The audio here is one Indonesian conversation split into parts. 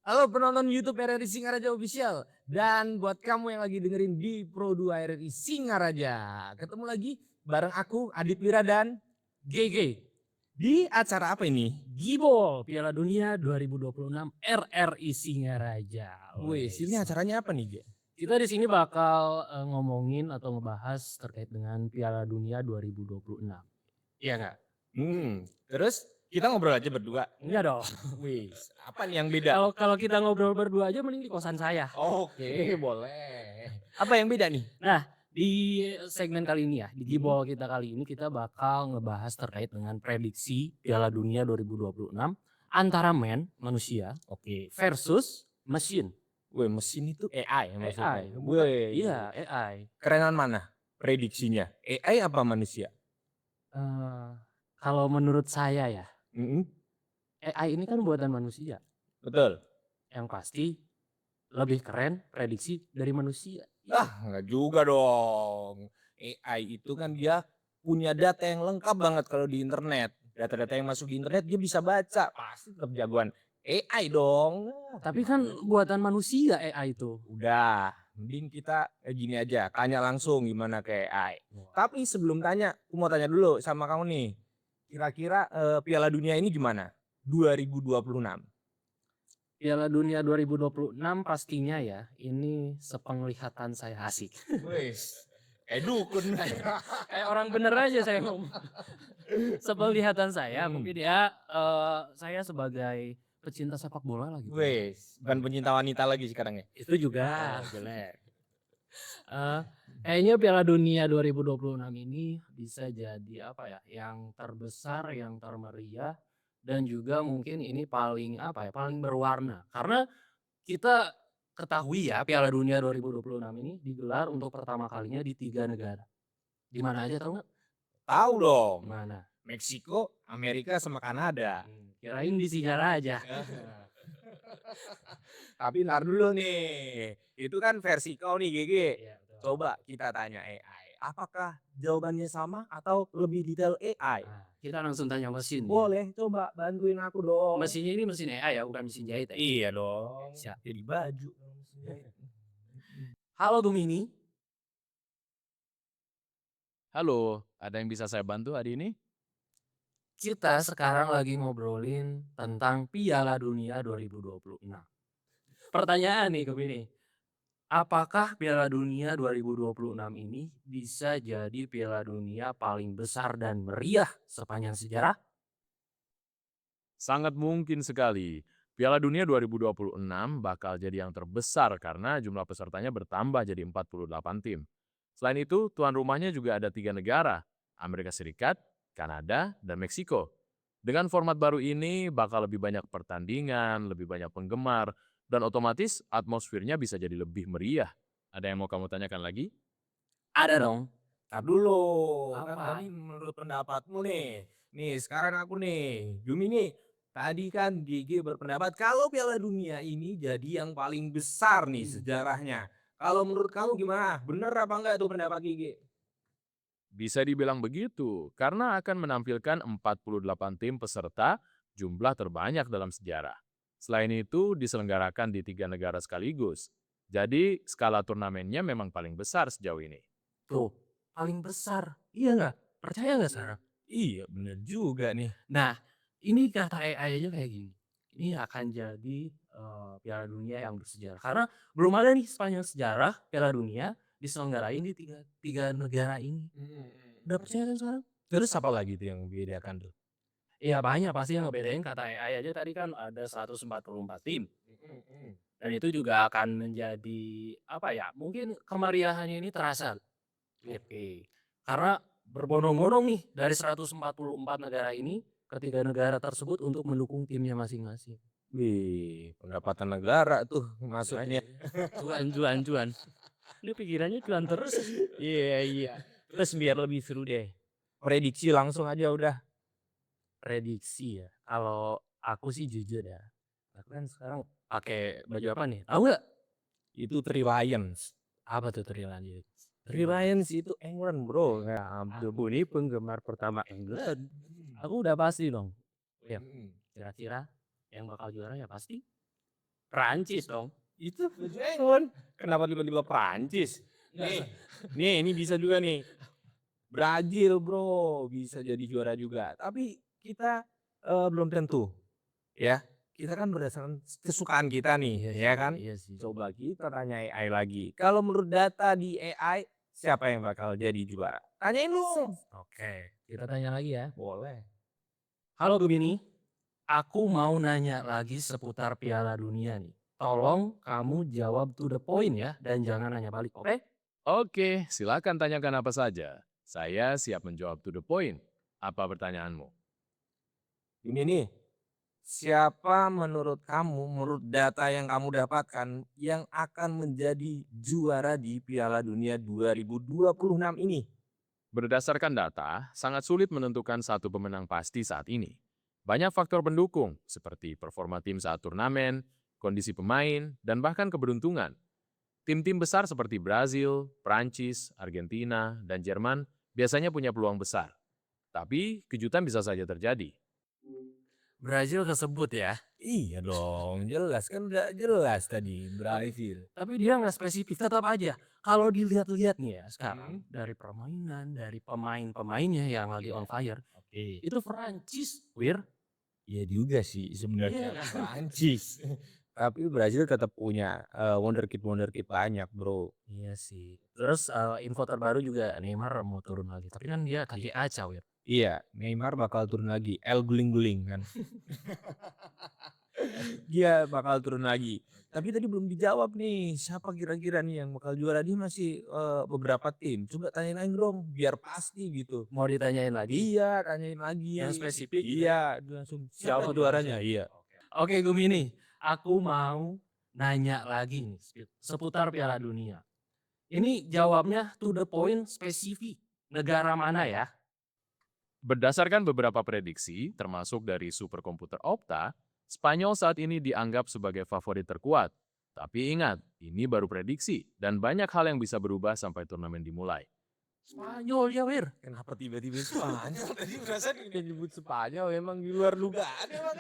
Halo penonton YouTube RRI Singaraja Official. Dan buat kamu yang lagi dengerin di Pro2 RRI Singaraja. Ketemu lagi bareng aku Adit Wira dan GG. Di acara apa ini? Gibol Piala Dunia 2026 RRI Singaraja. Wih, ini acaranya apa nih, Ge? Kita di sini bakal ngomongin atau ngebahas terkait dengan Piala Dunia 2026. Iya nggak? Terus kita ngobrol aja berdua. Enggak dong. Wih, apa nih yang beda? Kalau kita ngobrol berdua aja mending di kosan saya. Oke, boleh. Apa yang beda nih? Nah, di segmen kali ini ya, di Gibol kita kali ini kita bakal ngebahas terkait dengan prediksi Piala Dunia 2026 antara manusia, versus mesin. Wih, mesin itu AI ya maksudnya? AI, Wih, iya AI. kerenan mana prediksinya? AI apa manusia? Kalau menurut saya ya, Mm-mm. AI ini kan buatan manusia. Betul. Yang pasti lebih keren prediksi dari manusia. Enggak juga dong. AI itu kan dia punya data yang lengkap banget kalau di internet. Data-data yang masuk di internet dia bisa baca. Pasti tetap jagoan AI dong. Tapi kan buatan manusia AI itu. Udah, mending kita gini aja, tanya langsung gimana ke AI. Tapi sebelum tanya, aku mau tanya dulu sama kamu nih. Kira-kira Piala Dunia ini gimana? 2026. Piala Dunia 2026 pastinya ya, ini sepenglihatan saya asik. Wes, dukun. Kayak orang bener aja saya ngomong. Sepenglihatan saya, mungkin ya saya sebagai pecinta sepak bola lagi. Wes, bukan pencinta wanita lagi sekarang ya? Itu juga jelek. Kayaknya Piala Dunia 2026 ini bisa jadi apa ya, yang terbesar, yang termeriah, dan juga mungkin ini paling apa ya, paling berwarna. Karena kita ketahui ya Piala Dunia 2026 ini digelar untuk pertama kalinya di 3 negara. Di mana aja tahu nggak? Tahu dong. Mana? Meksiko, Amerika sama Kanada. Kirain di Singaraja. Tapi ntar dulu nih. Itu kan versi kau nih, GG. Iya, betul. Coba kita tanya AI. Apakah jawabannya sama atau lebih detail AI? Nah, kita langsung tanya mesin. Boleh, coba bantuin aku dong. Mesinnya ini mesin AI ya, bukan mesin jahit ya. Iya dong. Siap. Jadi baju. Halo Bumini. Halo, ada yang bisa saya bantu hari ini? Kita sekarang lagi ngobrolin tentang Piala Dunia 2026. Pertanyaan nih Bumini. Apakah Piala Dunia 2026 ini bisa jadi Piala Dunia paling besar dan meriah sepanjang sejarah? Sangat mungkin sekali. Piala Dunia 2026 bakal jadi yang terbesar karena jumlah pesertanya bertambah jadi 48 tim. Selain itu, tuan rumahnya juga ada 3 negara, Amerika Serikat, Kanada, dan Meksiko. Dengan format baru ini bakal lebih banyak pertandingan, lebih banyak penggemar, dan otomatis atmosfernya bisa jadi lebih meriah. Ada yang mau kamu tanyakan lagi? Ada dong. Tar dulu. Apa? Kan tadi menurut pendapatmu nih. Nih sekarang aku nih. Jumi nih. Tadi kan GG berpendapat kalau Piala Dunia ini jadi yang paling besar nih sejarahnya. Kalau menurut kamu gimana? Bener apa enggak itu pendapat GG? Bisa dibilang begitu, karena akan menampilkan 48 tim peserta, jumlah terbanyak dalam sejarah. Selain itu, diselenggarakan di 3 negara sekaligus. Jadi, skala turnamennya memang paling besar sejauh ini. Tuh, paling besar. Iya nggak? Percaya nggak Sarah? Iya bener juga nih. Nah, ini kata AI aja kayak gini. Ini akan jadi Piala Dunia yang bersejarah. Karena belum ada nih sepanjang sejarah Piala Dunia diselenggarain di tiga negara ini. Udah percaya kan sekarang? Terus apa lagi tuh yang membedakan tuh? Iya banyak pasti yang ngebedain, kata AI aja tadi kan ada 144 tim. Dan itu juga akan menjadi apa ya? Mungkin kemeriahannya ini terasa. Oke. Karena berbondong-bondong nih dari 144 negara ini ke 3 negara tersebut untuk mendukung timnya masing-masing. Wih, pendapatan negara tuh maksudnya. Cuan. Ini pikirannya cuan terus. Iya iya. Terus biar lebih seru deh. Prediksi langsung aja udah. Prediksi ya. Kalau aku sih jujur ya. Aku kan sekarang pakai baju apa nih? Tahu nggak? Itu Three Lions. Apa tuh Trilanjut? Three Lions itu England bro. Ya, Abdul ini penggemar pertama England. Aku udah pasti dong. Ya, Hmm. kira-kira yang bakal juara ya pasti Prancis dong. Itu Bengon. Kenapa tiba-tiba Prancis? Nih ini bisa juga nih. Brazil bro, bisa jadi juara juga. Tapi kita belum tentu, ya. Kita kan berdasarkan kesukaan kita nih, ya kan? Iya sih. Coba kita tanya AI lagi. Kalau menurut data di AI, siapa yang bakal jadi juara? Tanyain lu. Oke, kita tanya lagi ya. Boleh. Halo Gemini, aku mau nanya lagi seputar Piala Dunia nih. Tolong kamu jawab to the point ya, dan jangan nanya balik, oke? Oke, silakan tanyakan apa saja. Saya siap menjawab to the point. Apa pertanyaanmu? Ini nih, siapa menurut kamu, menurut data yang kamu dapatkan, yang akan menjadi juara di Piala Dunia 2026 ini? Berdasarkan data, sangat sulit menentukan satu pemenang pasti saat ini. Banyak faktor pendukung, seperti performa tim saat turnamen, kondisi pemain, dan bahkan keberuntungan. Tim-tim besar seperti Brazil, Prancis, Argentina, dan Jerman biasanya punya peluang besar. Tapi kejutan bisa saja terjadi. Brazil kesebut ya, Iya dong, jelas kan udah jelas tadi Brazil. tapi dia nggak spesifik, tetap aja. Kalau dilihat-lihat nih ya sekarang, dari permainan, dari pemain-pemainnya yang lagi on fire, Oke. itu Prancis, Wir. Iya juga sih sebenarnya Iya kan? Prancis. Tapi Brazil tetap punya wonderkid banyak, Bro. Iya sih. Terus info terbaru juga Neymar mau turun lagi, tapi kan dia kaki kaca, Wir. Iya, Neymar bakal turun lagi, El guling-guling kan. Dia bakal turun lagi. Tapi tadi belum dijawab nih, siapa kira-kira nih yang bakal juara? Dia masih beberapa tim. Coba tanyain lagi dong, biar pasti gitu. Mau ditanyain lagi? Iya, tanyain lagi. Yang spesifik gitu Iya, langsung siapa juaranya? Iya. Oke, Gemini, aku mau nanya lagi nih seputar Piala Dunia. Ini jawabnya to the point, spesifik. Negara mana ya? Berdasarkan beberapa prediksi, termasuk dari superkomputer Opta, Spanyol saat ini dianggap sebagai favorit terkuat. Tapi ingat, ini baru prediksi dan banyak hal yang bisa berubah sampai turnamen dimulai. Spanyol ya, Wir. Kenapa tiba-tiba Spanyol? Tadi perasaan udah nyebut Spanyol, emang di luar dugaan emang.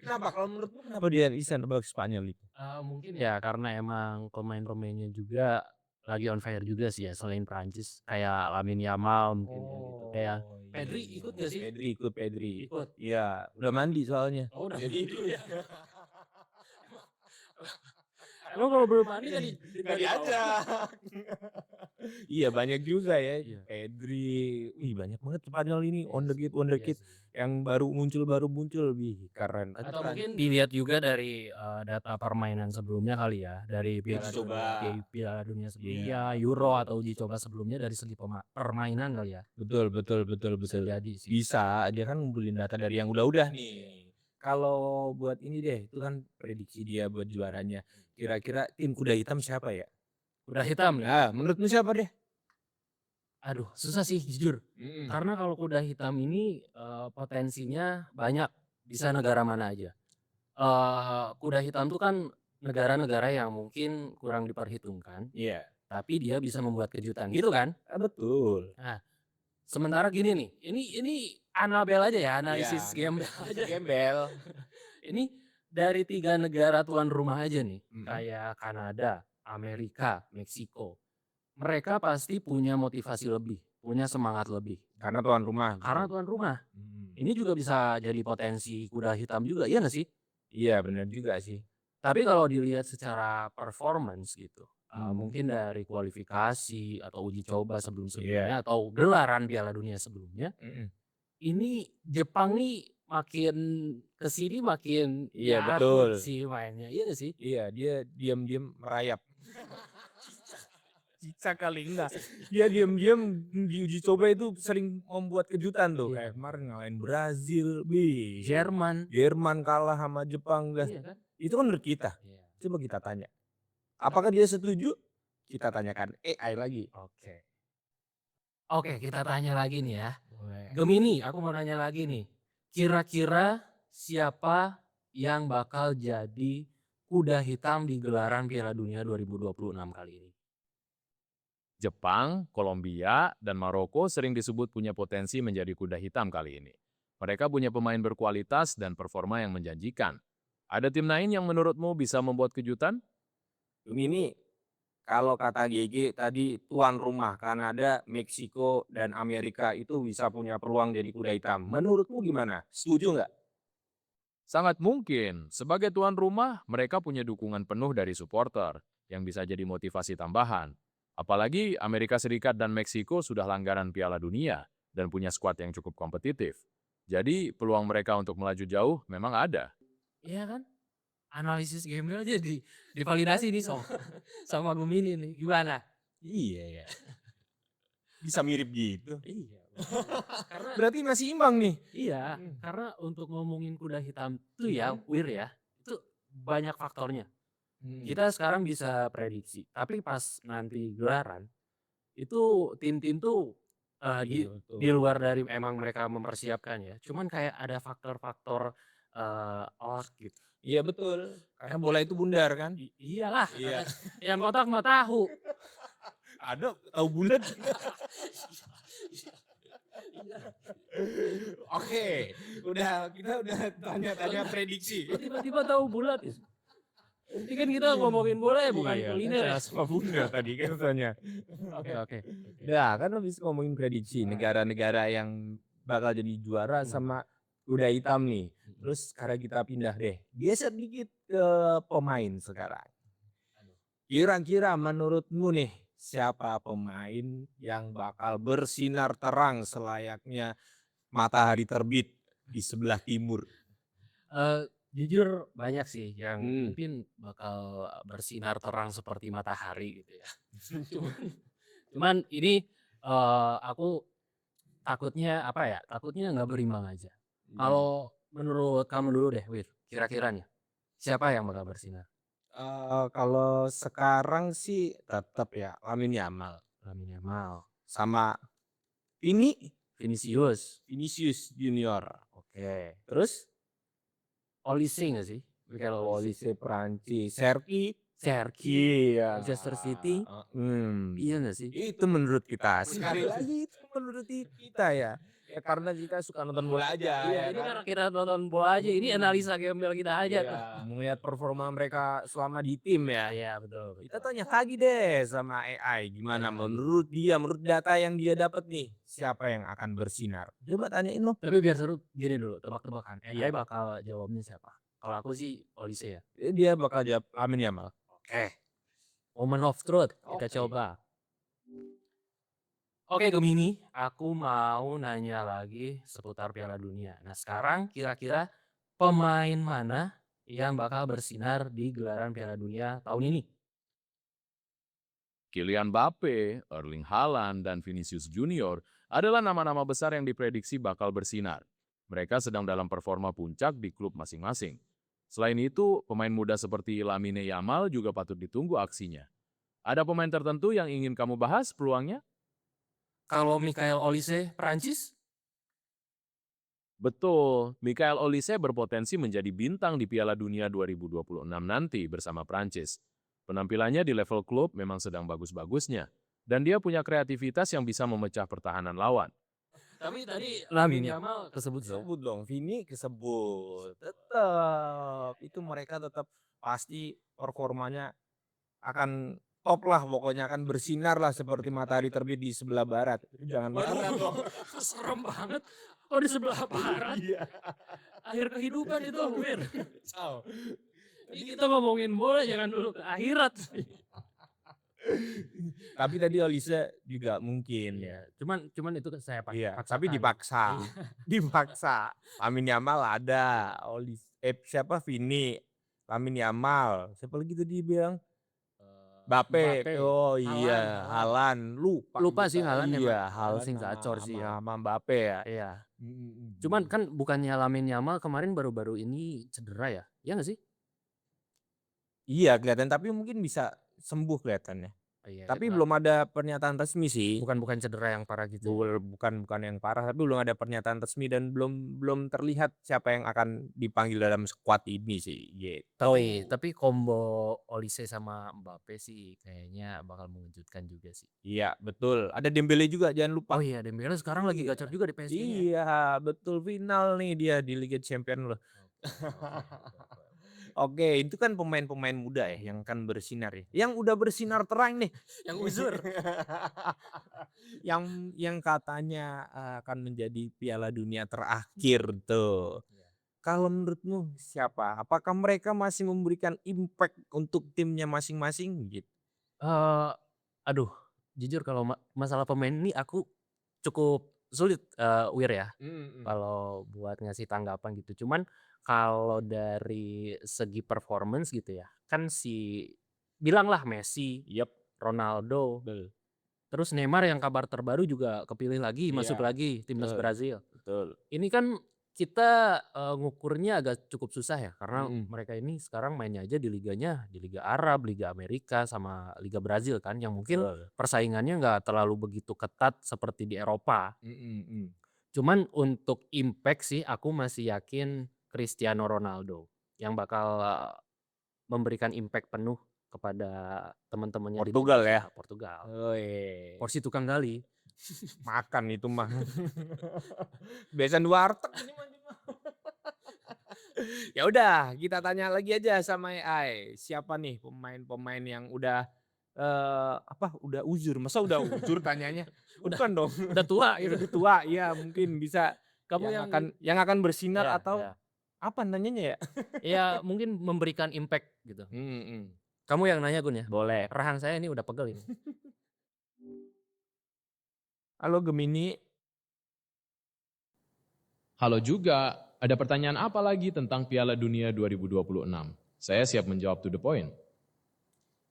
Kenapa kalau menurutmu kenapa dia bisa nebak Spanyol itu? Mungkin ya karena emang pemain-pemainnya juga lagi on fire juga sih ya, selain Prancis. Kayak Lamine Yamal mungkin kayak gitu. Kayak Pedri ikut gak sih? Pedri. Ikut. Iya, udah mandi soalnya. Oh, udah gitu ya. Emang kalau belum mandi tadi Nggak diajak. Iya banyak juga ya. Iya. Pedri, wih banyak banget Spanyol ini wonderkid Iya sih. yang baru muncul, wih keren. Atau mungkin dilihat juga dari data permainan sebelumnya kali ya, dari Uji coba. Piala Dunia sebelumnya, Euro atau uji coba sebelumnya dari segi permainan kali ya. Betul. Bisa jadi sih. Bisa, dia kan ngumpulin data dari yang udah nih. Kalau buat ini deh, itu kan prediksi dia buat juaranya. Kira-kira tim kuda hitam siapa ya? Udah hitam nih. Nah, menurutmu siapa deh? Aduh, susah sih jujur. Karena kalau kuda hitam ini potensinya banyak, bisa negara mana aja. Kuda hitam tuh kan negara-negara yang mungkin kurang diperhitungkan, Iya. tapi dia bisa membuat kejutan gitu kan. Betul. Nah, sementara gini nih, ini Anabel aja ya, analisis Iya. gembel aja. Gembel. Ini dari 3 negara tuan rumah aja nih, Mhm. kayak Kanada, Amerika, Meksiko. Mereka pasti punya motivasi lebih, punya semangat lebih. Karena tuan rumah. Karena tuan rumah. Mhm. Ini juga bisa jadi potensi kuda hitam juga, iya nggak sih? Iya benar juga sih. Tapi kalau dilihat secara performance gitu, Hmm. mungkin dari kualifikasi atau uji coba Iya. sebelum-sebelumnya atau gelaran Piala Dunia sebelumnya, Mhm. ini Jepang nih makin kesini makin Iya, nyarut betul. sih mainnya, iya nggak sih? Iya, dia diam-diam merayap. Cicak kali enggak. Dia diam-diam di uji coba itu sering membuat kejutan tuh. Iya. Kayak kemarin ngalahin Brazil, wih. Jerman, kalah sama Jepang. iya kan? Itu kan menurut kita. Iya. Coba kita tanya. Apakah dia setuju? Kita tanyakan AI lagi. Oke, kita tanya lagi nih ya. Boleh. Gemini, aku mau nanya lagi nih. Kira-kira siapa yang bakal jadi kuda hitam di gelaran Piala Dunia 2026 kali ini? Jepang, Kolombia, dan Maroko sering disebut punya potensi menjadi kuda hitam kali ini. Mereka punya pemain berkualitas dan performa yang menjanjikan. Ada tim lain yang menurutmu bisa membuat kejutan? Ini kalau kata GG tadi tuan rumah Kanada, Meksiko, dan Amerika itu bisa punya peluang jadi kuda hitam. Menurutmu gimana? Setuju nggak? Sangat mungkin. Sebagai tuan rumah, mereka punya dukungan penuh dari supporter yang bisa jadi motivasi tambahan. Apalagi Amerika Serikat dan Meksiko sudah langganan Piala Dunia dan punya skuad yang cukup kompetitif. Jadi peluang mereka untuk melaju jauh memang ada. Iya kan? Analisis game aja divalidasi nih sama Gemini nih. Gimana? Iya ya. Bisa mirip gitu. Iya. Karena Berarti masih imbang nih. iya, karena untuk ngomongin kuda hitam tuh ya, Wir ya, itu banyak faktornya. Kita sekarang bisa prediksi, tapi pas nanti gelaran itu tim-tim tuh Iya, betul. di luar dari emang mereka mempersiapkan ya, cuman kayak ada faktor-faktor luck gitu. Iya betul. Karena bola itu bundar kan? Iyalah, Iya. yang kotak mah tahu. Ada tahu bulat. Oke, kita udah tanya-tanya prediksi. Tiba-tiba tahu bulat ya. Ini kan kita ngomongin bola ya, bukan Iya, kuliner ya. sama bunda tadi kan tanya. Oke. Nah, kan habis ngomongin prediksi negara-negara yang bakal jadi juara sama kuda hitam nih. Terus sekarang kita pindah deh, geser dikit ke pemain sekarang. Kira-kira menurutmu nih, siapa pemain yang bakal bersinar terang selayaknya matahari terbit di sebelah timur? Jujur banyak sih yang Hmm. mungkin bakal bersinar terang seperti matahari gitu ya. Cuman ini aku takutnya apa ya? Takutnya nggak berimbang aja. Kalau menurut kamu dulu deh, Wir, kira-kiranya siapa yang bakal bersinar? Kalau sekarang sih tetap ya Lamine Yamal Lamine Yamal, sama ini Vinicius, Vinicius Junior. oke. Terus Olise nggak sih? Michael Olise, Olise Prancis, Serki. Cherki, Iya. Manchester City, iya nggak sih? Itu menurut kita. Sekali lagi itu menurut kita ya. Ya karena kita suka nonton bola aja. Iya, ya ini kan? karena kita nonton bola aja, ini analisa gembel kita aja tuh. Iya, melihat performa mereka selama di tim ya. Iya betul. Kita tanya lagi deh sama AI, gimana menurut dia, menurut data yang dia dapat nih, siapa yang akan bersinar? Coba tanyain lo. Tapi biar seru gini dulu, tebak-tebakan. AI bakal jawabnya siapa? Kalau aku sih Olise ya. Dia bakal jawab Lamine Yamal. Moment of truth, kita Oke. coba. Oke Gemini, aku mau nanya lagi seputar Piala Dunia. Nah sekarang kira-kira pemain mana yang bakal bersinar di gelaran Piala Dunia tahun ini? Kylian Mbappe, Erling Haaland, dan Vinicius Junior adalah nama-nama besar yang diprediksi bakal bersinar. Mereka sedang dalam performa puncak di klub masing-masing. Selain itu, pemain muda seperti Lamine Yamal juga patut ditunggu aksinya. Ada pemain tertentu yang ingin kamu bahas peluangnya? Kalau Michael Olise Prancis? Betul, Michael Olise berpotensi menjadi bintang di Piala Dunia 2026 nanti bersama Prancis. Penampilannya di level klub memang sedang bagus-bagusnya, dan dia punya kreativitas yang bisa memecah pertahanan lawan. Tapi tadi Lamine Yamal kesebut ya? Sebut dong, Vini kesebut. Tetap itu mereka tetap pasti performanya akan top lah, pokoknya akan bersinar lah seperti matahari terbit di sebelah barat. Jangan marah dong. Serem banget. Kok di sebelah barat? Iya. Akhir kehidupan itu, Wir. Kacau. Ini kita ngomongin bola jangan dulu ke akhirat. Tapi tadi Olise juga mungkin. Iya, cuman itu saya pakai. Iya, tapi dipaksa. Dipaksa. Lamine Yamal ada, siapa Vini, Lamine Yamal, siapa lagi tadi bilang? Mbappe. Oh iya, Haaland. Lupa sih Haaland emang. Iya, Haaland Sing gacor sih ya. sama Mbappe ya. Iya. Cuman kan bukannya Lamine Yamal kemarin baru-baru ini cedera ya? Iya nggak sih? Iya kelihatan, tapi mungkin bisa sembuh kelihatannya. Iya, Tapi belum ada pernyataan resmi sih. bukan cedera yang parah gitu. Bukan yang parah, tapi belum ada pernyataan resmi dan belum terlihat siapa yang akan dipanggil dalam skuad ini sih, gitu. Tapi combo Olise sama Mbappe sih kayaknya bakal mengejutkan juga sih. Iya, betul. Ada Dembele juga, jangan lupa. Oh iya, Dembele sekarang lagi Iya. gacor juga di PSG-nya. Iya, betul, final nih dia di Liga Champions loh. Oke, itu kan pemain-pemain muda ya yang akan bersinar ya. Yang udah bersinar terang nih, Yang uzur. yang katanya akan menjadi Piala Dunia terakhir tuh. Kalau menurutmu siapa? Apakah mereka masih memberikan impact untuk timnya masing-masing gitu? Eee, aduh, jujur kalau masalah pemain ini aku cukup sulit, Wir ya, kalau buat ngasih tanggapan gitu. Cuman kalau dari segi performance gitu ya, kan bilanglah Messi, Yap, Ronaldo, betul. terus Neymar yang kabar terbaru juga kepilih lagi, masuk Iya, lagi timnas betul, Brazil. betul. Ini kan kita, ngukurnya agak cukup susah ya, karena Mhm, mereka ini sekarang mainnya aja di liganya, di Liga Arab, Liga Amerika, sama Liga Brazil kan, yang mungkin betul. persaingannya nggak terlalu begitu ketat seperti di Eropa. Mhm, mhm. Cuman untuk impact sih aku masih yakin Cristiano Ronaldo yang bakal, memberikan impact penuh kepada teman-temannya di Portugal timnas ya? Portugal. Wih, Porsi tukang gali. makan itu mah. Biasa warteg ini mah. Ya udah, kita tanya lagi aja sama AI. Siapa nih pemain-pemain yang udah udah uzur. Masa udah uzur tanyanya? Udah Bukan dong. udah tua Ya gitu. udah tua, ya mungkin bisa Kamu yang akan bersinar ya atau ya. apa nanyanya ya? Ya mungkin memberikan impact gitu. Mhm. Kamu yang nanya Gun ya? Boleh. Rahang saya ini udah pegel ini. Halo Gemini. Halo juga, ada pertanyaan apa lagi tentang Piala Dunia 2026? Saya siap menjawab to the point.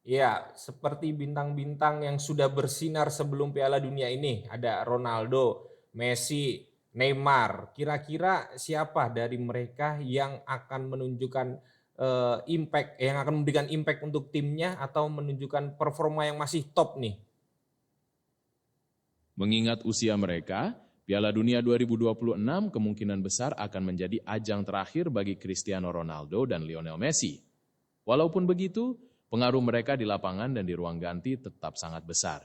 Ya, seperti bintang-bintang yang sudah bersinar sebelum Piala Dunia ini, ada Ronaldo, Messi, Neymar. Kira-kira siapa dari mereka yang akan menunjukkan impact, yang akan memberikan impact untuk timnya atau menunjukkan performa yang masih top nih? Mengingat usia mereka, Piala Dunia 2026 kemungkinan besar akan menjadi ajang terakhir bagi Cristiano Ronaldo dan Lionel Messi. Walaupun begitu, pengaruh mereka di lapangan dan di ruang ganti tetap sangat besar.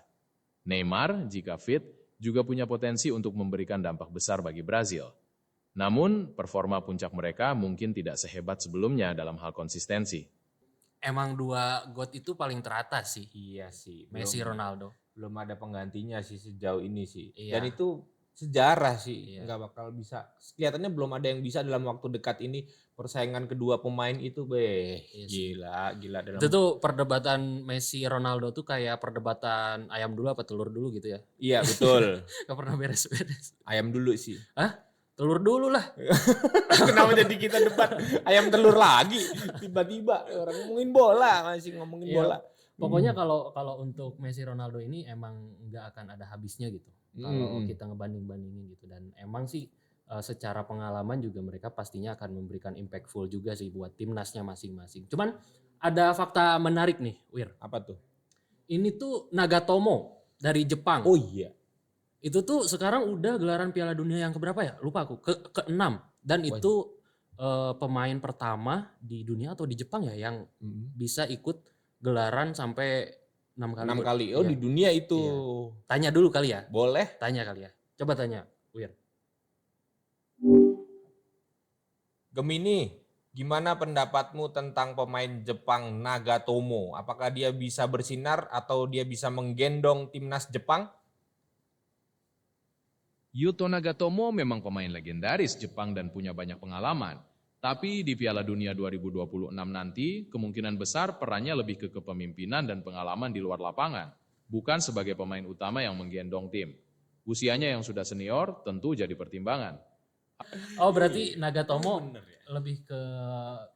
Neymar, jika fit, juga punya potensi untuk memberikan dampak besar bagi Brazil. Namun, performa puncak mereka mungkin tidak sehebat sebelumnya dalam hal konsistensi. Emang dua GOAT itu paling teratas sih, Iya sih, Messi, Ronaldo. belum ada penggantinya sih sejauh ini sih. Iya. Dan itu sejarah sih, Iya. nggak bakal bisa. Kelihatannya belum ada yang bisa dalam waktu dekat ini persaingan kedua pemain itu, Iya sih. gila dalam. Itu tuh perdebatan Messi, Ronaldo tuh kayak perdebatan ayam dulu apa telur dulu gitu ya. Iya betul. Gak pernah beres-beres. Ayam dulu sih. Hah? Telur dulu lah. Kenapa jadi kita debat ayam telur lagi? Tiba-tiba orang ngomongin bola, masih ngomongin Iya. bola. Pokoknya kalau untuk Messi, Ronaldo ini emang nggak akan ada habisnya gitu. Kalau Mm-mm. kita ngebanding-bandingin gitu, dan emang sih secara pengalaman juga mereka pastinya akan memberikan impactful juga sih buat timnasnya masing-masing. Cuman ada fakta menarik nih, Wir. Apa tuh? Ini tuh Nagatomo dari Jepang. Oh iya. Itu tuh sekarang udah gelaran Piala Dunia yang keberapa ya? Lupa aku. Ke-6. Dan Wah. itu pemain pertama di dunia atau di Jepang ya yang bisa ikut gelaran sampai 6 kali. 6 kali. Oh Iya. di dunia itu. Iya. Tanya dulu kali ya. Boleh. Tanya kali ya. Coba tanya, Wir. Gemini, gimana pendapatmu tentang pemain Jepang Nagatomo? Apakah dia bisa bersinar atau dia bisa menggendong timnas Jepang? Yuto Nagatomo memang pemain legendaris Jepang dan punya banyak pengalaman. Tapi di Piala Dunia 2026 nanti, kemungkinan besar perannya lebih ke kepemimpinan dan pengalaman di luar lapangan, bukan sebagai pemain utama yang menggendong tim. Usianya yang sudah senior tentu jadi pertimbangan. Oh, berarti Nagatomo Bener ya. lebih ke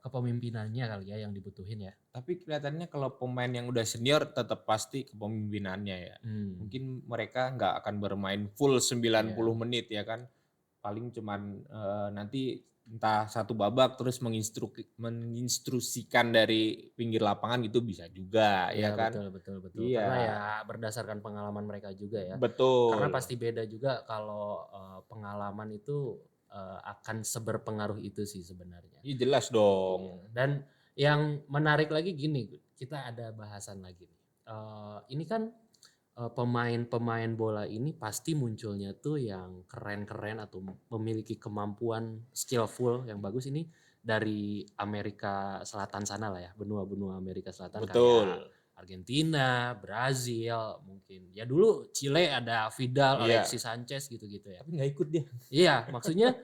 kepemimpinannya kali ya yang dibutuhin ya. Tapi kelihatannya kalau pemain yang udah senior tetap pasti kepemimpinannya ya. Mungkin mereka nggak akan bermain full 90 menit ya kan. Paling cuman nanti entah satu babak terus menginstruksikan dari pinggir lapangan gitu bisa juga ya kan. betul. Iya. Karena ya berdasarkan pengalaman mereka juga ya. Betul. Karena pasti beda juga kalau pengalaman itu akan seberpengaruh itu sih sebenarnya. Iya jelas dong. Dan yang menarik lagi gini, kita ada bahasan lagi nih. Ini kan pemain-pemain bola ini pasti munculnya tuh yang keren-keren atau memiliki kemampuan skillful yang bagus ini dari Amerika Selatan sana lah ya, benua-benua Amerika Selatan Betul. kayak Argentina, Brazil mungkin. Ya dulu Chile ada Vidal, Iya. Alexis Sanchez gitu-gitu ya. Tapi nggak ikut dia. Iya, maksudnya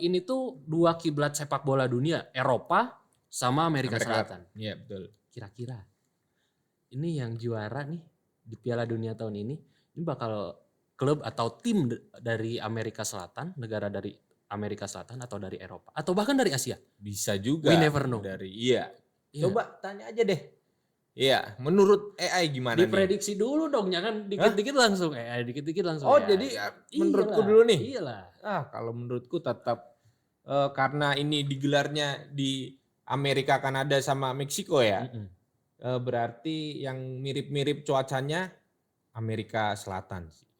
ini tuh dua kiblat sepak bola dunia, Eropa sama Amerika Selatan. Iya betul. Kira-kira ini yang juara nih di Piala Dunia tahun ini bakal klub atau tim dari Amerika Selatan, negara dari Amerika Selatan atau dari Eropa atau bahkan dari Asia. Bisa juga. We never know. Iya. Iya. Coba tanya aja deh. Iya, menurut AI gimana nih? Diprediksi dulu dong, jangan dikit-dikit langsung AI, dikit-dikit langsung. Oh, AI. jadi menurutku dulu nih. Iyalah. Kalau menurutku tetap karena ini digelarnya di Amerika, Kanada sama Meksiko ya. Berarti yang mirip-mirip cuacanya Amerika Selatan sih.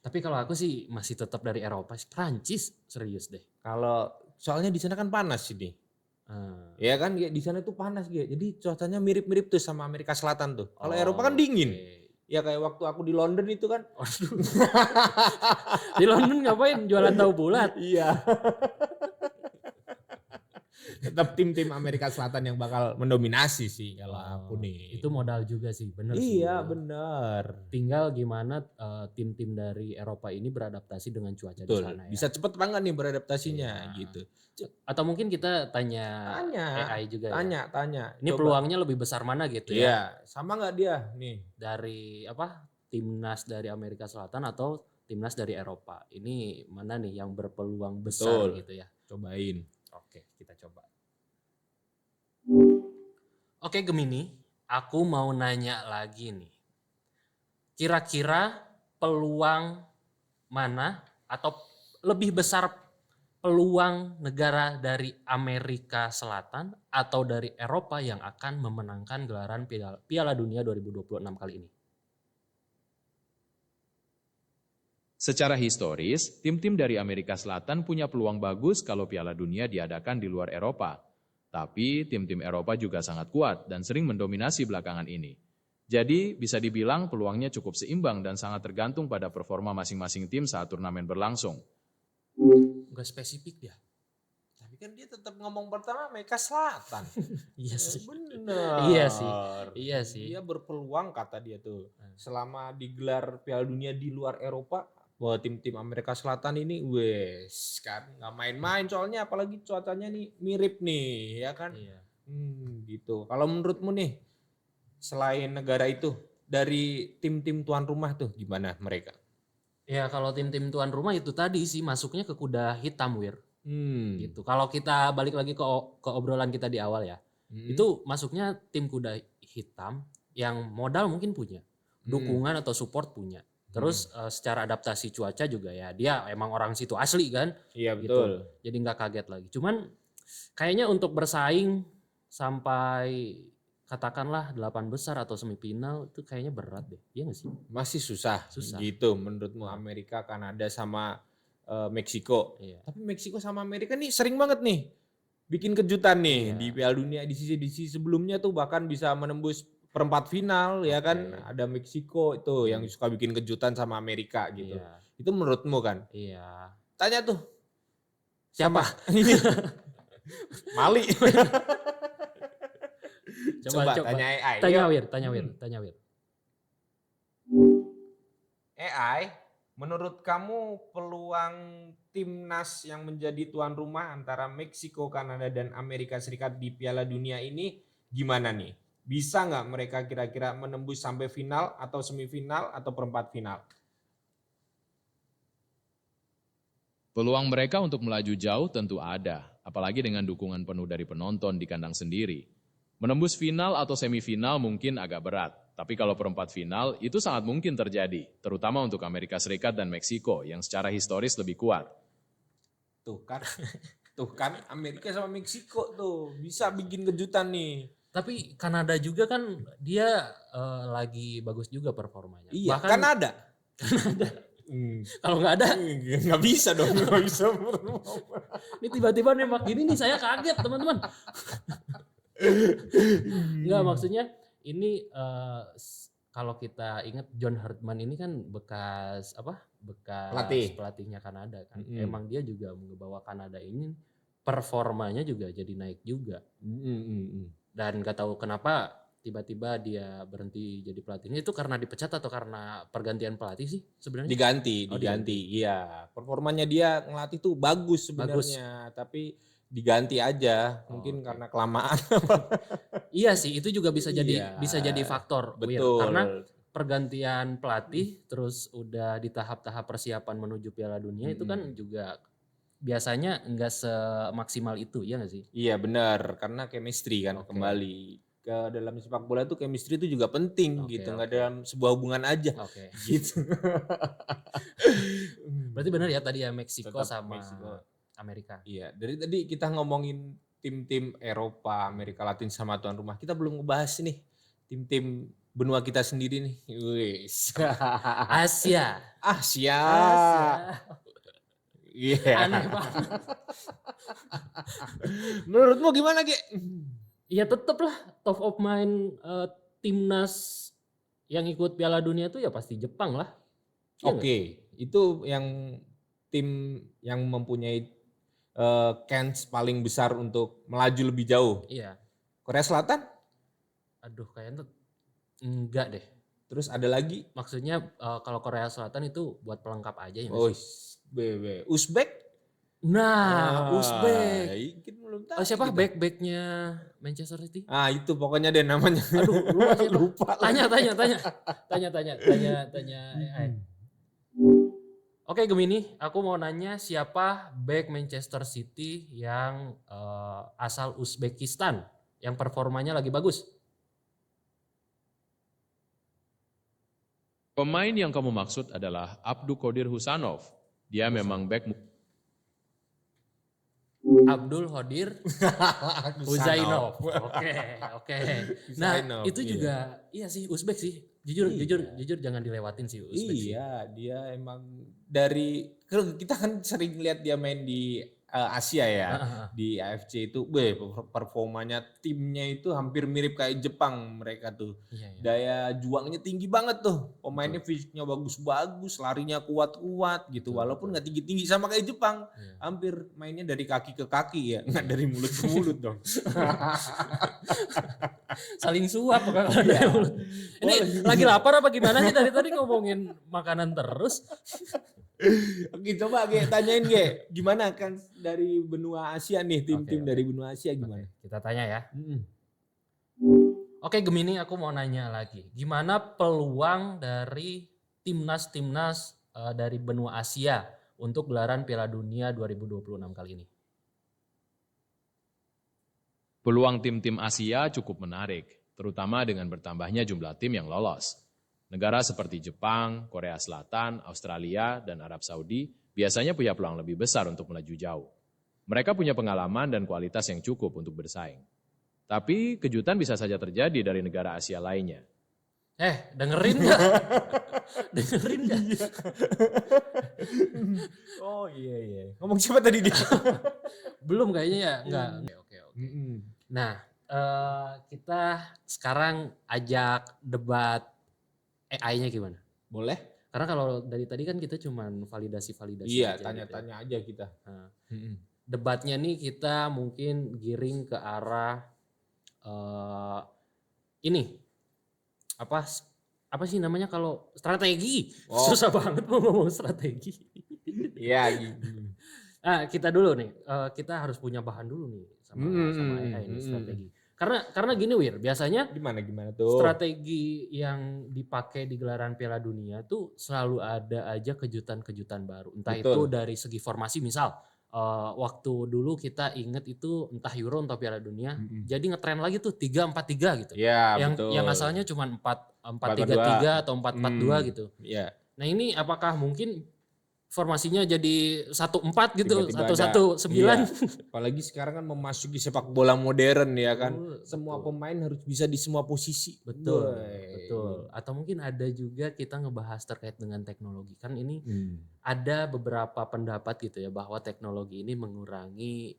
Tapi kalau aku sih masih tetap dari Eropa, Prancis serius deh. Kalau soalnya di sana kan panas sih nih. Ya kan di sana tuh panas gitu. Jadi cuacanya mirip-mirip tuh sama Amerika Selatan tuh. Kalau Eropa kan dingin. Ya kayak waktu aku di London itu kan. Di London ngapain jualan tahu bulat? Iya. Tetap tim-tim Amerika Selatan yang bakal mendominasi sih kalau aku nih. Itu modal juga sih, bener sih. Iya benar. Tinggal gimana tim-tim dari Eropa ini beradaptasi dengan cuaca di sana ya. Bisa cepet banget nih beradaptasinya gitu. Atau mungkin kita tanya AI juga ya. Tanya. Ini peluangnya lebih besar mana gitu ya? Iya, sama nggak dia nih? Dari timnas dari Amerika Selatan atau timnas dari Eropa. Ini mana nih yang berpeluang besar gitu ya? Cobain. Oke, kita coba. Oke Gemini, aku mau nanya lagi nih. Kira-kira peluang mana atau lebih besar peluang negara dari Amerika Selatan atau dari Eropa yang akan memenangkan gelaran Piala Dunia 2026 kali ini? Secara historis, tim-tim dari Amerika Selatan punya peluang bagus kalau Piala Dunia diadakan di luar Eropa. Tapi tim-tim Eropa juga sangat kuat dan sering mendominasi belakangan ini. Jadi bisa dibilang peluangnya cukup seimbang dan sangat tergantung pada performa masing-masing tim saat turnamen berlangsung. Gak spesifik dia. Tapi kan dia tetap ngomong pertama Amerika Selatan. Iya sih. Bener. Iya sih. Dia berpeluang kata dia tuh. Selama digelar Piala Dunia di luar Eropa, bahwa tim-tim Amerika Selatan ini wes kan nggak main-main soalnya apalagi cuacanya nih mirip nih ya kan. Iya. Gitu. Kalau menurutmu nih selain negara itu dari tim-tim tuan rumah tuh gimana mereka? Ya kalau tim-tim tuan rumah itu tadi sih masuknya ke kuda hitam Wir. Gitu. Kalau kita balik lagi ke obrolan kita di awal ya. Itu masuknya tim kuda hitam yang modal mungkin punya. Dukungan atau support punya. Terus secara adaptasi cuaca juga ya dia emang orang situ asli kan. Iya gitu. betul. Jadi nggak kaget lagi. Cuman kayaknya untuk bersaing sampai katakanlah 8 besar atau semifinal itu kayaknya berat deh. Iya nggak sih? Masih susah. Susah. Gitu menurutmu Amerika, Kanada sama Meksiko. Iya. Tapi Meksiko sama Amerika nih sering banget nih bikin kejutan nih di Piala Dunia di sisi sebelumnya tuh bahkan bisa menembus perempat final ya kan. Ada Meksiko itu yang suka bikin kejutan sama Amerika gitu. Iya. Itu menurutmu kan? Iya. Tanya tuh. Siapa? Mali. Coba tanya AI. Tanya Wir. AI, menurut kamu peluang timnas yang menjadi tuan rumah antara Meksiko, Kanada, dan Amerika Serikat di Piala Dunia ini gimana nih? Bisa nggak mereka kira-kira menembus sampai final atau semifinal atau perempat final? Peluang mereka untuk melaju jauh tentu ada, apalagi dengan dukungan penuh dari penonton di kandang sendiri. Menembus final atau semifinal mungkin agak berat, tapi kalau perempat final itu sangat mungkin terjadi, terutama untuk Amerika Serikat dan Meksiko yang secara historis lebih kuat. Tuh kan. Tuh kan Amerika sama Meksiko tuh bisa bikin kejutan nih. Tapi Kanada juga kan dia lagi bagus juga performanya. Iya, Bahkan kan ada. kalau nggak ada, Nggak bisa dong, nggak bisa. ini tiba-tiba nembak gini nih saya kaget teman-teman. Nggak, maksudnya ini kalau kita ingat John Herdman ini kan bekas pelatihnya Kanada kan. Emang dia juga membawa Kanada ini performanya juga jadi naik juga. Dan nggak tahu kenapa tiba-tiba dia berhenti jadi pelatihnya, itu karena dipecat atau karena pergantian pelatih sih sebenarnya? Diganti. Oh, Iya, performanya dia ngelatih tuh bagus sebenarnya, tapi diganti aja, mungkin karena kelamaan. Iya sih, itu juga bisa Iya, jadi faktor. Wir. betul. Karena pergantian pelatih terus udah di tahap-tahap persiapan menuju Piala Dunia itu kan juga biasanya enggak semaksimal itu, ya nggak sih? Iya benar, karena chemistry kan kembali ke dalam sepak bola tuh chemistry itu juga penting gitu, nggak dalam sebuah hubungan aja gitu. Berarti benar ya tadi ya Meksiko Tetap sama Meksiko. Amerika. Iya, dari tadi kita ngomongin tim-tim Eropa, Amerika Latin sama tuan rumah. Kita belum ngebahas nih tim-tim benua kita sendiri nih. Wis. Asia. Asia. Iya. Aneh banget. Menurutmu gimana, Ge? Ya tetep lah top of mind timnas yang ikut Piala Dunia itu ya pasti Jepang lah. Iya nggak? Oke, itu yang tim yang mempunyai chance paling besar untuk melaju lebih jauh. Iya. Korea Selatan? Aduh kayaknya enggak deh. Terus ada lagi? Maksudnya kalau Korea Selatan itu buat pelengkap aja ya. Oh, Uzbek? Nah, Uzbek. Kita belum tahu. Siapa kita. back-backnya Manchester City? Ah, itu pokoknya deh namanya. Aduh, lupa siapa? Lupa. Tanya. AI. Oke Gemini, aku mau nanya siapa back Manchester City yang asal Uzbekistan yang performanya lagi bagus? Pemain yang kamu maksud adalah Abdul Qadir Husanov. Dia memang back Abdul Qadir Huzainov. Oke. Nah, Huzainov, itu juga iya sih Uzbek sih. Jujur jangan dilewatin sih Uzbek sih. Iya, dia emang dari kita kan sering lihat dia main di Asia ya, di AFC itu, performanya timnya itu hampir mirip kayak Jepang mereka tuh. Iya. Daya juangnya tinggi banget tuh, pemainnya fisiknya bagus-bagus, larinya kuat-kuat gitu, walaupun nggak tinggi-tinggi sama kayak Jepang, hampir mainnya dari kaki ke kaki ya, nggak dari mulut ke mulut dong. Saling suap kalau ada mulut. Ini lagi lapar apa gimana sih dari tadi ngomongin makanan terus? Oke, coba Ge, tanyain Ge, gimana kan dari benua Asia nih, tim-tim dari benua Asia gimana? Kita tanya ya. Oke Gemini, aku mau nanya lagi. Gimana peluang dari timnas dari benua Asia untuk gelaran Piala Dunia 2026 kali ini? Peluang tim-tim Asia cukup menarik, terutama dengan bertambahnya jumlah tim yang lolos. Negara seperti Jepang, Korea Selatan, Australia, dan Arab Saudi biasanya punya peluang lebih besar untuk melaju jauh. Mereka punya pengalaman dan kualitas yang cukup untuk bersaing. Tapi kejutan bisa saja terjadi dari negara Asia lainnya. Dengerin nggak? Dengerin nggak? Oh iya. Ngomong siapa tadi dia? Belum kayaknya ya? Enggak. Oke. Nah, kita sekarang ajak debat AI-nya gimana? Boleh? Karena kalau dari tadi kan kita cuman validasi Iya, aja. tanya-tanya aja kita. Nah, debatnya nih kita mungkin giring ke arah ini apa sih namanya kalau strategi? Susah banget mau ngomong strategi. Iya gitu. Nah, kita dulu nih, kita harus punya bahan dulu nih sama AI ini strategi. Karena gini Wir, biasanya Gimana tuh? strategi yang dipakai di gelaran Piala Dunia tuh selalu ada aja kejutan-kejutan baru. Entah itu dari segi formasi, misal waktu dulu kita inget itu entah Euro atau Piala Dunia, jadi ngetren lagi tuh 3-4-3 gitu. Ya, Yang asalnya cuma 4-3-3 atau 4-4-2 gitu. Iya. Nah ini apakah mungkin formasinya jadi 1-4 gitu, Tiba-tiba ada, 1-1-9. iya. Apalagi sekarang kan memasuki sepak bola modern ya kan. Betul, Semua betul. pemain harus bisa di semua posisi. Betul, Woi. betul. Atau mungkin ada juga kita ngebahas terkait dengan teknologi. Kan ini Hmm. ada beberapa pendapat gitu ya bahwa teknologi ini mengurangi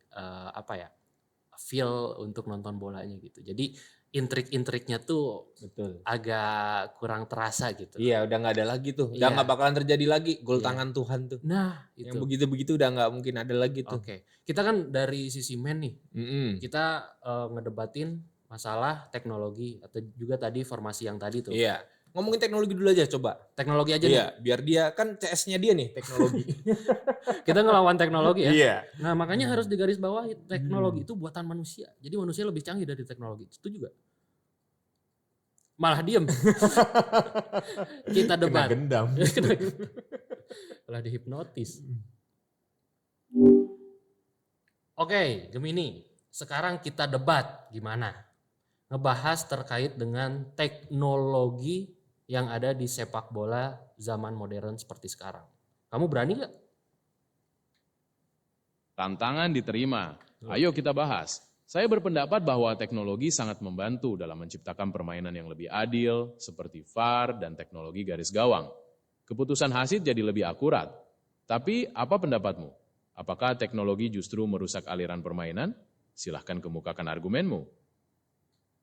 feel untuk nonton bolanya gitu. Jadi intrik-intriknya tuh Betul. agak kurang terasa gitu. Iya, udah nggak ada lagi tuh. Udah Iya. nggak bakalan terjadi lagi gol Iya. tangan Tuhan tuh. Nah, Yang itu. begitu-begitu udah nggak mungkin ada lagi tuh. Oke. Kita kan dari sisi men nih, Mm-mm. kita ngedebatin masalah teknologi atau juga tadi formasi yang tadi tuh. Iya. Ngomongin teknologi dulu aja coba. Teknologi aja nih. Iya, biar dia kan CS-nya dia nih teknologi. Kita ngelawan teknologi ya. Iya. Nah, makanya harus digarisbawahi teknologi itu buatan manusia. Jadi manusia lebih canggih dari teknologi. Setuju juga. Malah diem. Kita debat. Kena gendam. Malah dihipnotis. Oke, Gemini. Sekarang kita debat gimana? Ngebahas terkait dengan teknologi yang ada di sepak bola zaman modern seperti sekarang. Kamu berani gak? Tantangan diterima. Ayo kita bahas. Saya berpendapat bahwa teknologi sangat membantu dalam menciptakan permainan yang lebih adil, seperti VAR dan teknologi garis gawang. Keputusan wasit jadi lebih akurat. Tapi apa pendapatmu? Apakah teknologi justru merusak aliran permainan? Silahkan kemukakan argumenmu.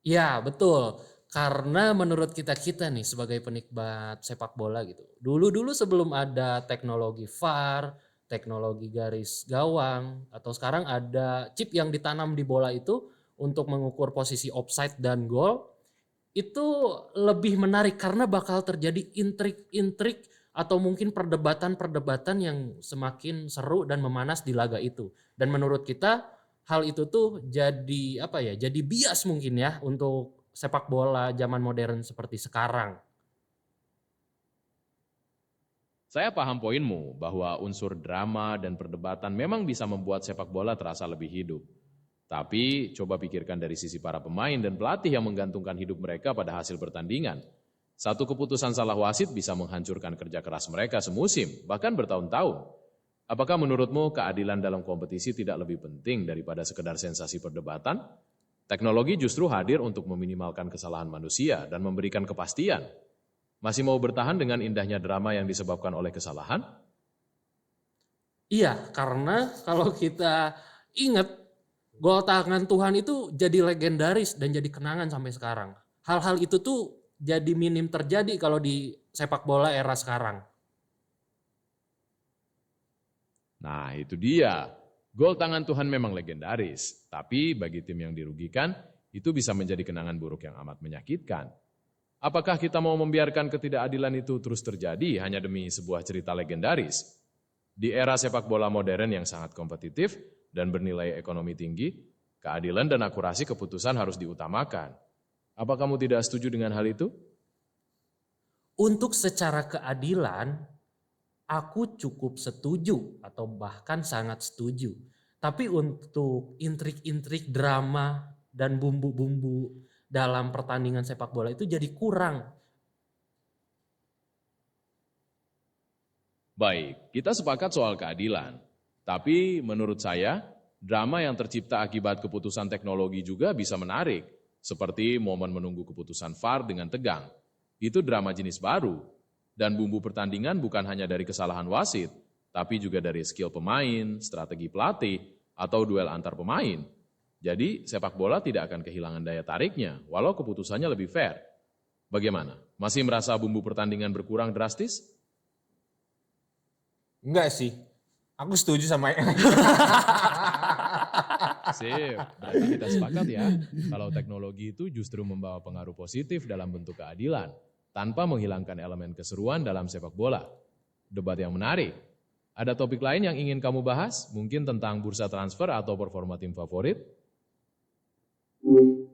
Ya, betul. Karena menurut kita nih sebagai penikmat sepak bola gitu. Dulu sebelum ada teknologi VAR, teknologi garis gawang, atau sekarang ada chip yang ditanam di bola itu untuk mengukur posisi offside dan gol, itu lebih menarik karena bakal terjadi intrik-intrik atau mungkin perdebatan-perdebatan yang semakin seru dan memanas di laga itu. Dan menurut kita hal itu tuh jadi jadi bias mungkin ya untuk sepak bola zaman modern seperti sekarang. Saya paham poinmu bahwa unsur drama dan perdebatan memang bisa membuat sepak bola terasa lebih hidup. Tapi coba pikirkan dari sisi para pemain dan pelatih yang menggantungkan hidup mereka pada hasil pertandingan. Satu keputusan salah wasit bisa menghancurkan kerja keras mereka semusim, bahkan bertahun-tahun. Apakah menurutmu keadilan dalam kompetisi tidak lebih penting daripada sekedar sensasi perdebatan? Teknologi justru hadir untuk meminimalkan kesalahan manusia dan memberikan kepastian. Masih mau bertahan dengan indahnya drama yang disebabkan oleh kesalahan? Iya, karena kalau kita ingat gol tangan Tuhan itu jadi legendaris dan jadi kenangan sampai sekarang. Hal-hal itu tuh jadi minim terjadi kalau di sepak bola era sekarang. Nah, itu dia. Gol tangan Tuhan memang legendaris, tapi bagi tim yang dirugikan, itu bisa menjadi kenangan buruk yang amat menyakitkan. Apakah kita mau membiarkan ketidakadilan itu terus terjadi hanya demi sebuah cerita legendaris? Di era sepak bola modern yang sangat kompetitif dan bernilai ekonomi tinggi, keadilan dan akurasi keputusan harus diutamakan. Apa kamu tidak setuju dengan hal itu? Untuk secara keadilan, aku cukup setuju atau bahkan sangat setuju. Tapi untuk intrik-intrik drama dan bumbu-bumbu dalam pertandingan sepak bola itu jadi kurang. Baik, kita sepakat soal keadilan. Tapi menurut saya, drama yang tercipta akibat keputusan teknologi juga bisa menarik. Seperti momen menunggu keputusan VAR dengan tegang. Itu drama jenis baru. Dan bumbu pertandingan bukan hanya dari kesalahan wasit, tapi juga dari skill pemain, strategi pelatih, atau duel antar pemain. Jadi sepak bola tidak akan kehilangan daya tariknya, walau keputusannya lebih fair. Bagaimana? Masih merasa bumbu pertandingan berkurang drastis? Enggak sih. Aku setuju sama Sip, berarti kita sepakat ya, kalau teknologi itu justru membawa pengaruh positif dalam bentuk keadilan, tanpa menghilangkan elemen keseruan dalam sepak bola. Debat yang menarik. Ada topik lain yang ingin kamu bahas? Mungkin tentang bursa transfer atau performa tim favorit?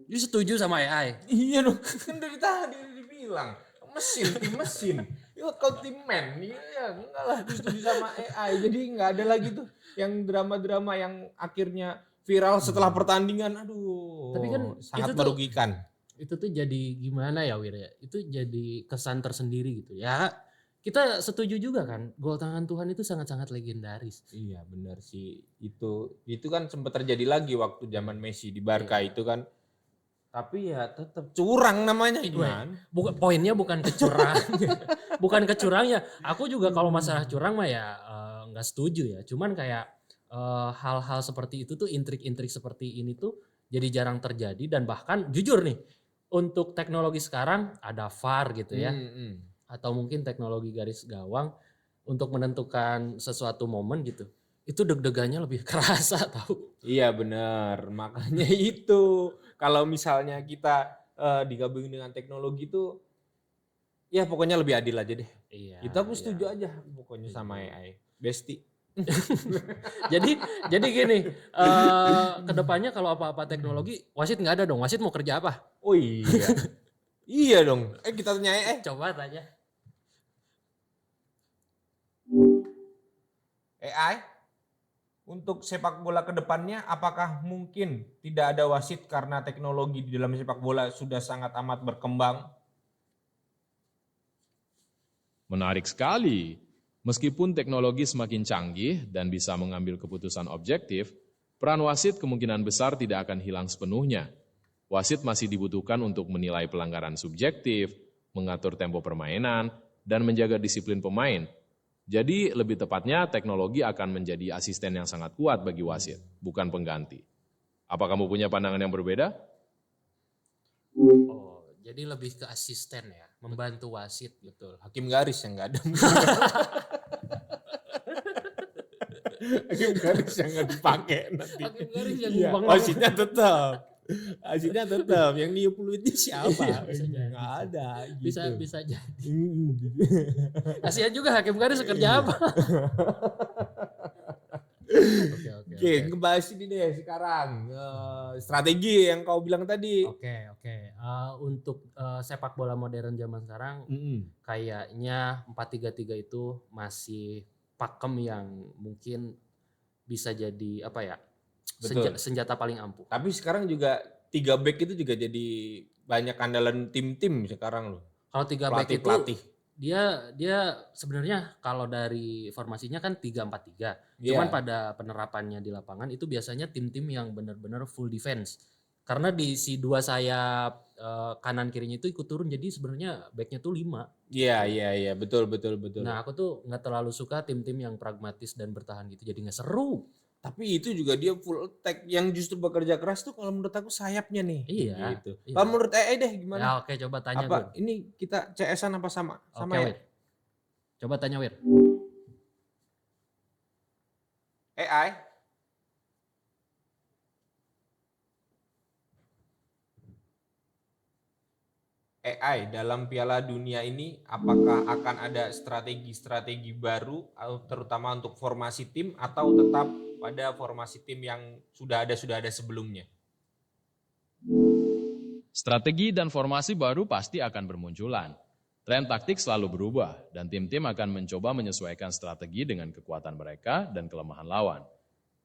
Jadi setuju sama AI. Iya dong, kan dari tadi dibilang tim mesin. Yuk kalau tim men, iya enggak lah setuju sama AI. Jadi nggak ada lagi tuh yang drama-drama yang akhirnya viral setelah pertandingan. Aduh, Tapi kan sangat itu tuh- merugikan. Itu tuh jadi gimana ya Wir ya? Itu jadi kesan tersendiri gitu ya. kita setuju juga kan, gol tangan Tuhan itu sangat-sangat legendaris. Iya benar sih, itu kan sempat terjadi lagi waktu zaman Messi di Barca itu kan, tapi ya tetap curang namanya gimana? Poinnya bukan kecurangnya, bukan kecurangnya. Aku juga kalau masalah curang mah ya nggak setuju ya. Cuman kayak hal-hal seperti itu tuh, intrik-intrik seperti ini tuh jadi jarang terjadi, dan bahkan jujur nih, untuk teknologi sekarang ada VAR gitu ya, atau mungkin teknologi garis gawang untuk menentukan sesuatu momen gitu. Itu deg-degannya lebih kerasa tahu. Iya benar, makanya itu kalau misalnya kita digabungin dengan teknologi itu, ya pokoknya lebih adil aja deh. Iya. Itu aku setuju aja pokoknya sama AI, Besti. Jadi gini, kedepannya kalau apa-apa teknologi, wasit nggak ada dong. Wasit mau kerja apa? Oh iya, iya dong. Kita tanya Coba tanya. AI. Untuk sepak bola ke depannya, apakah mungkin tidak ada wasit karena teknologi di dalam sepak bola sudah sangat amat berkembang? Menarik sekali. Meskipun teknologi semakin canggih dan bisa mengambil keputusan objektif, peran wasit kemungkinan besar tidak akan hilang sepenuhnya. Wasit masih dibutuhkan untuk menilai pelanggaran subjektif, mengatur tempo permainan, dan menjaga disiplin pemain. Jadi lebih tepatnya teknologi akan menjadi asisten yang sangat kuat bagi wasit, bukan pengganti. Apa kamu punya pandangan yang berbeda? Oh, jadi lebih ke asisten ya, membantu wasit. Betul, hakim garis yang nggak ada. Hakim garis yang nggak dipakai nanti. Hakim garis yang Iya, bengong. wasitnya tetap, yang niup itu siapa? Bisa jadi. Nggak ada. Bisa Gitu. bisa jadi. Kasihan juga hakim garis kerja apa? Oke, ngebahas ini deh sekarang strategi yang kau bilang tadi. Oke. Untuk sepak bola modern zaman sekarang, kayaknya 4-3-3 itu masih pakem yang mungkin bisa jadi apa ya? Betul. Senjata paling ampuh. Tapi sekarang juga 3 back itu juga jadi banyak andalan tim-tim sekarang loh. Kalau 3 back itu Pelatih. dia sebenarnya kalau dari formasinya kan 3-4-3. Cuman pada penerapannya di lapangan itu biasanya tim-tim yang benar-benar full defense. Karena di si dua sayap kanan kirinya itu ikut turun, jadi sebenarnya backnya tuh 5. Iya, betul. Nah, aku tuh nggak terlalu suka tim-tim yang pragmatis dan bertahan gitu, jadi nggak seru. Tapi itu juga dia full attack, yang justru bekerja keras tuh kalau menurut aku sayapnya nih. Iya. Gitu. Iya. Kalau menurut EE deh gimana? Ya oke, coba tanya Apa Gun. ini kita CS-an apa sama? Oke, ya? Wir. Coba tanya Wir. AI. AI dalam Piala Dunia ini apakah akan ada strategi-strategi baru terutama untuk formasi tim atau tetap pada formasi tim yang sudah ada sebelumnya? Strategi dan formasi baru pasti akan bermunculan. Tren taktik selalu berubah dan tim-tim akan mencoba menyesuaikan strategi dengan kekuatan mereka dan kelemahan lawan.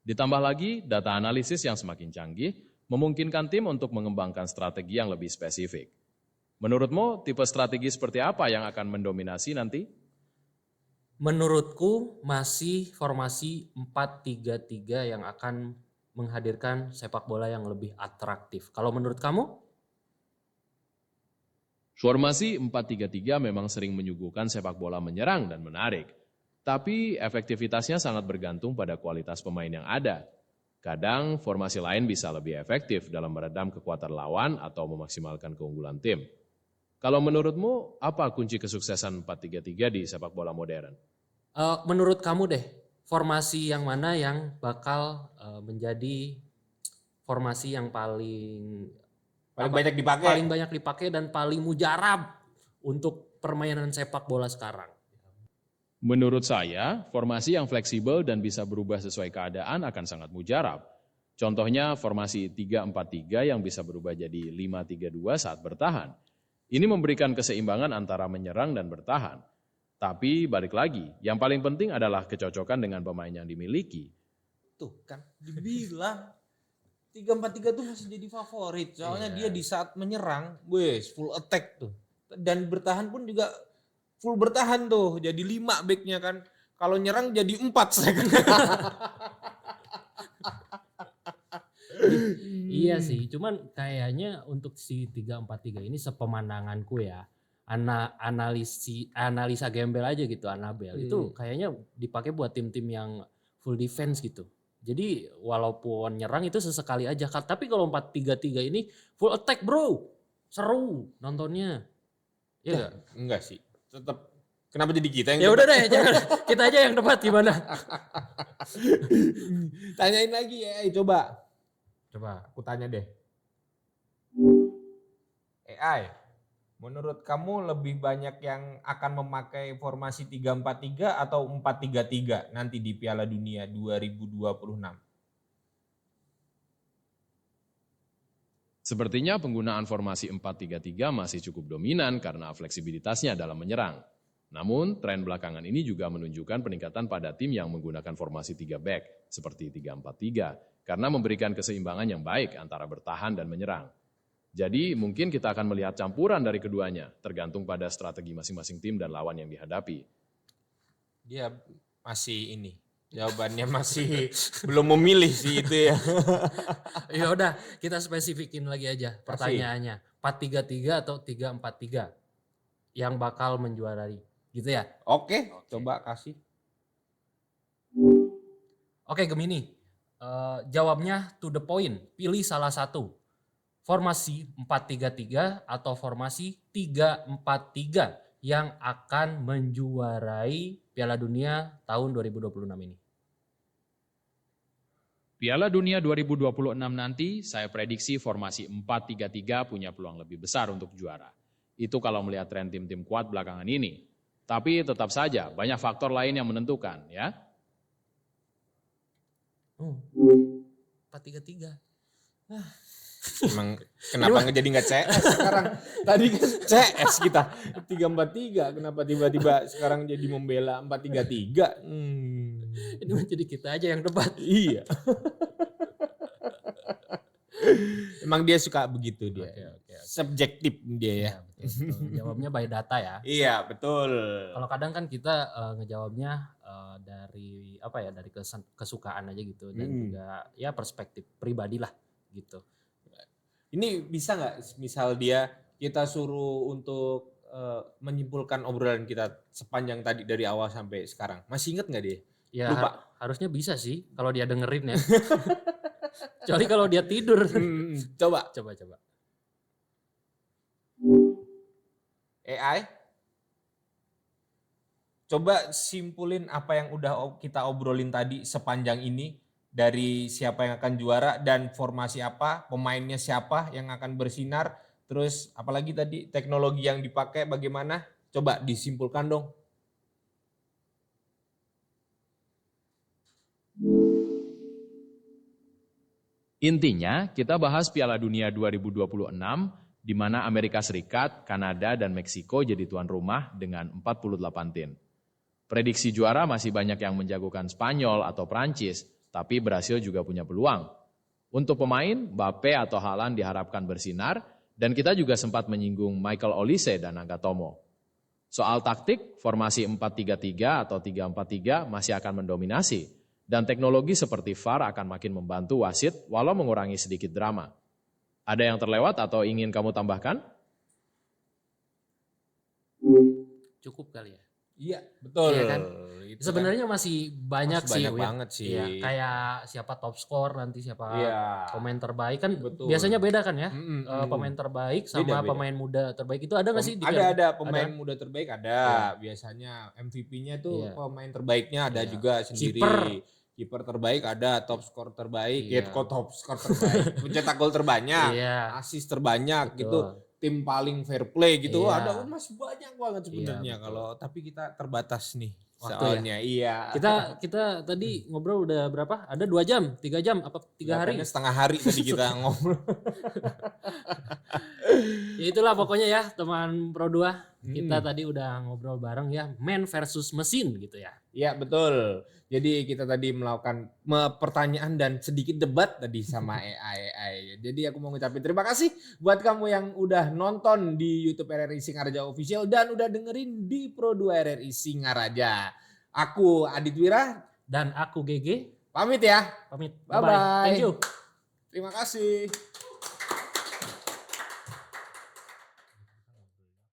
Ditambah lagi, data analisis yang semakin canggih memungkinkan tim untuk mengembangkan strategi yang lebih spesifik. Menurutmu, tipe strategi seperti apa yang akan mendominasi nanti? Menurutku masih formasi 4-3-3 yang akan menghadirkan sepak bola yang lebih atraktif. Kalau menurut kamu? Formasi 4-3-3 memang sering menyuguhkan sepak bola menyerang dan menarik. Tapi efektivitasnya sangat bergantung pada kualitas pemain yang ada. Kadang formasi lain bisa lebih efektif dalam meredam kekuatan lawan atau memaksimalkan keunggulan tim. Kalau menurutmu, apa kunci kesuksesan 4-3-3 di sepak bola modern? Menurut kamu deh, formasi yang mana yang bakal menjadi formasi yang paling banyak dipakai? Paling banyak dipakai dan paling mujarab untuk permainan sepak bola sekarang. Menurut saya, formasi yang fleksibel dan bisa berubah sesuai keadaan akan sangat mujarab. Contohnya formasi 3-4-3 yang bisa berubah jadi 5-3-2 saat bertahan. Ini memberikan keseimbangan antara menyerang dan bertahan. Tapi balik lagi, yang paling penting adalah kecocokan dengan pemain yang dimiliki. Tuh kan, dibilang 3-4-3 tuh masih jadi favorit. Soalnya dia di saat menyerang, full attack tuh. Dan bertahan pun juga full bertahan tuh, jadi 5 backnya kan. Kalau nyerang jadi 4 striker. Iya sih, cuman kayaknya untuk si 3-4-3 ini sepemandanganku ya, analisa gembel aja gitu, Anabel. Itu kayaknya dipakai buat tim-tim yang full defense gitu. Jadi walaupun nyerang itu sesekali aja. Tapi kalau 4-3-3 ini full attack bro. Seru nontonnya. Iya gak? Enggak sih. Tetap kenapa jadi kita yang Ya udah debat? deh, jangan. Kita aja yang debat gimana? Tanyain lagi ya, coba. Coba. Aku tanya deh. AI, menurut kamu lebih banyak yang akan memakai formasi 3-4-3 atau 4-3-3 nanti di Piala Dunia 2026? Sepertinya penggunaan formasi 4-3-3 masih cukup dominan karena fleksibilitasnya dalam menyerang. Namun, tren belakangan ini juga menunjukkan peningkatan pada tim yang menggunakan formasi 3 back, seperti 3-4-3, karena memberikan keseimbangan yang baik antara bertahan dan menyerang. Jadi, mungkin kita akan melihat campuran dari keduanya, tergantung pada strategi masing-masing tim dan lawan yang dihadapi. Dia masih ini, jawabannya masih belum memilih sih itu ya. Ya udah, kita spesifikin lagi aja pertanyaannya. 4-3-3 atau 3-4-3 yang bakal menjuarai, gitu ya? Oke, coba kasih. Oke, Gemini. Jawabnya to the point. Pilih salah satu. Formasi 4-3-3 atau formasi 3-4-3 yang akan menjuarai Piala Dunia tahun 2026 ini. Piala Dunia 2026 nanti, saya prediksi formasi 4-3-3 punya peluang lebih besar untuk juara. Itu kalau melihat tren tim-tim kuat belakangan ini. Tapi tetap saja banyak faktor lain yang menentukan ya. 4-3-3. Emang kenapa jadi nggak CS sekarang? Tadi kan CS kita 3-4-3, kenapa tiba-tiba sekarang jadi membela 4-3-3? Ini menjadi kita aja yang debat. Iya. Emang dia suka begitu dia. Oke. Subjektif dia ya. Betul. Jawabnya by data ya. Iya, betul. Kalau kadang kan kita ngejawabnya dari apa ya, dari kesukaan aja gitu dan juga ya perspektif pribadi lah gitu. Ini bisa nggak misal kita suruh untuk menyimpulkan obrolan kita sepanjang tadi dari awal sampai sekarang. Masih inget nggak dia? Ya Lupa. harusnya bisa sih kalau dia dengerin ya. Kecuali kalau dia tidur. Coba. AI. Coba simpulin apa yang udah kita obrolin tadi sepanjang ini. Dari siapa yang akan juara dan formasi apa, pemainnya siapa yang akan bersinar. Terus apalagi tadi teknologi yang dipakai bagaimana. Coba disimpulkan dong. Intinya, kita bahas Piala Dunia 2026, di mana Amerika Serikat, Kanada, dan Meksiko jadi tuan rumah dengan 48 tim. Prediksi juara masih banyak yang menjagokan Spanyol atau Prancis, tapi Brasil juga punya peluang. Untuk pemain, Mbappe atau Haaland diharapkan bersinar, dan kita juga sempat menyinggung Michael Olise dan Nagatomo. Soal taktik, formasi 4-3-3 atau 3-4-3 masih akan mendominasi, dan teknologi seperti VAR akan makin membantu wasit walau mengurangi sedikit drama. Ada yang terlewat atau ingin kamu tambahkan? Cukup kali ya. Iya, betul. Iya kan? Itu Sebenarnya masih banyak masih sih. banyak banget sih. Iya, kayak siapa top score nanti, siapa Iya. pemain terbaik kan. Betul. Biasanya beda kan ya. Mm-mm. Pemain terbaik sama Beda. pemain muda terbaik itu ada nggak sih? Ada pemain muda terbaik ada. Iya. Biasanya MVP-nya tuh Iya. pemain terbaiknya ada Iya. juga sendiri. Kiper terbaik ada, top skor terbaik, Iya. top skor terbaik, pencetak gol terbanyak, Iya. assist terbanyak Betul. gitu, tim paling fair play gitu. Iya. Ada masih banyak banget sebenarnya Iya, betul. kalau tapi kita terbatas nih Waktu soalnya. Iya. Kita tadi ngobrol udah berapa? Ada 2 jam, 3 jam, apa 3 hari? Kelihatannya setengah hari tadi kita ngobrol. Ya itulah pokoknya ya teman Pro 2. Kita tadi udah ngobrol bareng ya, man versus mesin gitu ya. Iya betul. Jadi kita tadi melakukan pertanyaan dan sedikit debat tadi sama AI. Jadi aku mau ngucapin terima kasih buat kamu yang udah nonton di YouTube RRI Singaraja Official dan udah dengerin di Pro 2 RRI Singaraja. Aku Adit Wira, Dan aku GG, pamit ya. pamit. Bye-bye. Bye-bye. Thank you. Terima kasih.